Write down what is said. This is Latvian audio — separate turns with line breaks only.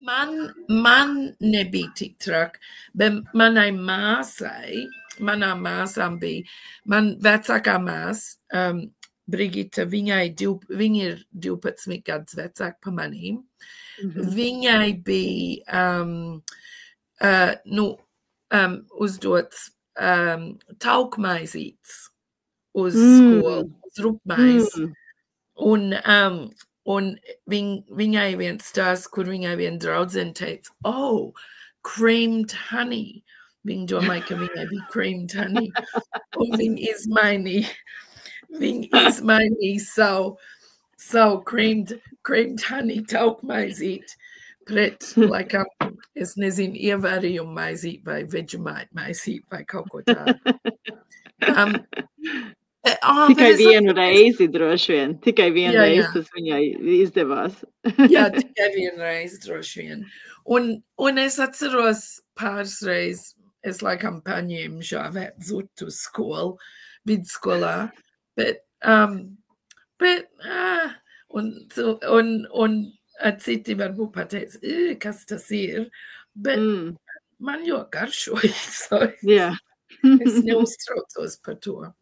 Man nebytig truck, man ai masau, man a mas am bi, man vecach a mas, Brigitte, vingai dupet smikad vecach pamanim, vingai bi, us doet, taukmais iets, us school, us roepmais, und vingai wien stars could vingai wien drauzen tates. Oh, creamed honey. Ving do Mike vingai be creamed honey. Oh, ving is mine. Ving is mine. So creamed honey tauk mais eat. Pret like is nizin iavarium mais eat by Vegemite mais eat by Kokota.
Tikai vienu reizi droši vien. Tikai vienu reizi tas viņai izdevās.
Jā, tikai vienu reizi droši vien. Un es atceros pāris reiz, es laikam paņēmu žāvēt zutu skolu, vidusskolā, bet un citi varbūt pateic, kas tas ir, bet man jau garšoja, so es neuztraucos par to.